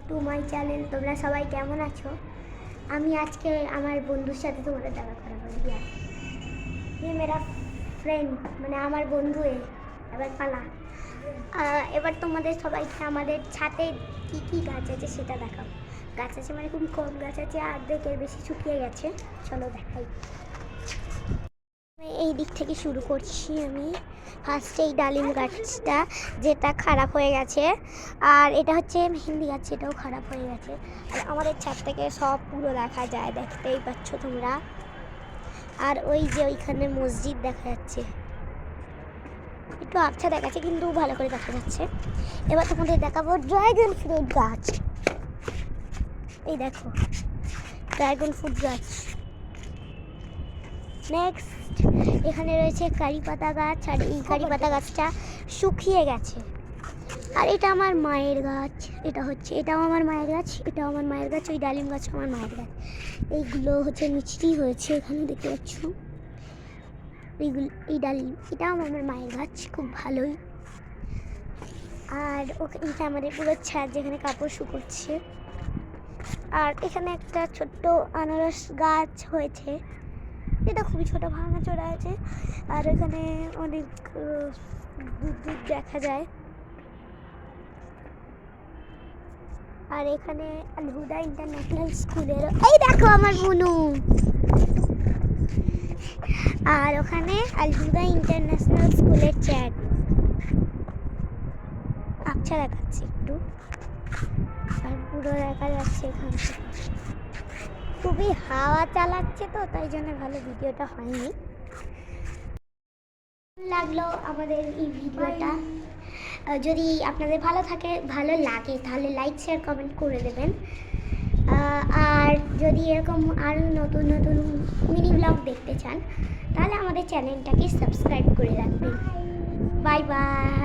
To my channel. তোমরা সবাই কেমন আছো? আমি আজকে আমার বন্ধুর সাথে তোমাদের দেখা করাবো। ये मेरा ফ্রেন্ড, মানে আমার বন্ধু। এবার পালা, এবার তোমাদের সবাইকে আমাদের ছাদে কী কী গাছ আছে সেটা দেখাবো। গাছ আছে মানে খুব কম গাছ আছে, অর্ধেকের বেশি শুকিয়ে গেছে। চলো দেখাই। এই দিক থেকে শুরু করছি আমি। ফার্স্টে এই ডালিম গাছটা, যেটা খারাপ হয়ে গেছে, আর এটা হচ্ছে মেহেন্দি গাছ, এটাও খারাপ হয়ে গেছে। আর আমাদের ছাদ থেকে সব পুরো দেখা যায়, দেখতেই পাচ্ছ তোমরা। আর ওই যে ওইখানে মসজিদ দেখা যাচ্ছে, একটু আবছা দেখাচ্ছে কিন্তু ভালো করে দেখা যাচ্ছে। এবার তোমাদের দেখাবো ড্রাগন ফ্রুট গাছ। এই দেখো ড্রাগন ফ্রুট গাছ। নেক্সট এখানে রয়েছে কারি পাতা গাছ, আর এই কারি পাতা গাছটা শুকিয়ে গেছে। আর এটা আমার মায়ের গাছ, এটাও আমার মায়ের গাছ, এটাও আমার মায়ের গাছ। ওই ডালিম গাছ আমার মায়ের গাছ। এইগুলো হচ্ছে মিষ্টি হয়েছে, এখানে দেখতে পাচ্ছ। এই ডালিম, এটাও আমার মায়ের গাছ, খুব ভালোই। আর এটা আমাদের পুরো ছাদ, যেখানে কাপড় শুকোচ্ছে। আর এখানে একটা ছোট্ট আনারস গাছ হয়েছে, এটা খুবই ছোটো, ভাঙা চড়া আছে। আর এখানে অনেক দূর দূর দেখা যায়। আর এখানে আল হুদা ইন্টারন্যাশনাল স্কুলের, এই দেখো আমার বুনু। আর ওখানে আল হুদা ইন্টারন্যাশনাল স্কুলের চ্যাট, আচ্ছা দেখাচ্ছি একটু। আর পুরো দেখা যাচ্ছে এখান থেকে। খুবই হাওয়া চালাচ্ছে তো, তাই জন্য ভালো ভিডিওটা হয়নি। লাগলো আমাদের এই ভিডিওটা। যদি আপনাদের ভালো লাগে তাহলে লাইক শেয়ার কমেন্ট করে দেবেন। আর যদি এরকম আরও নতুন নতুন মিনি ব্লগ দেখতে চান তাহলে আমাদের চ্যানেলটাকে সাবস্ক্রাইব করে রাখবেন। Bye bye.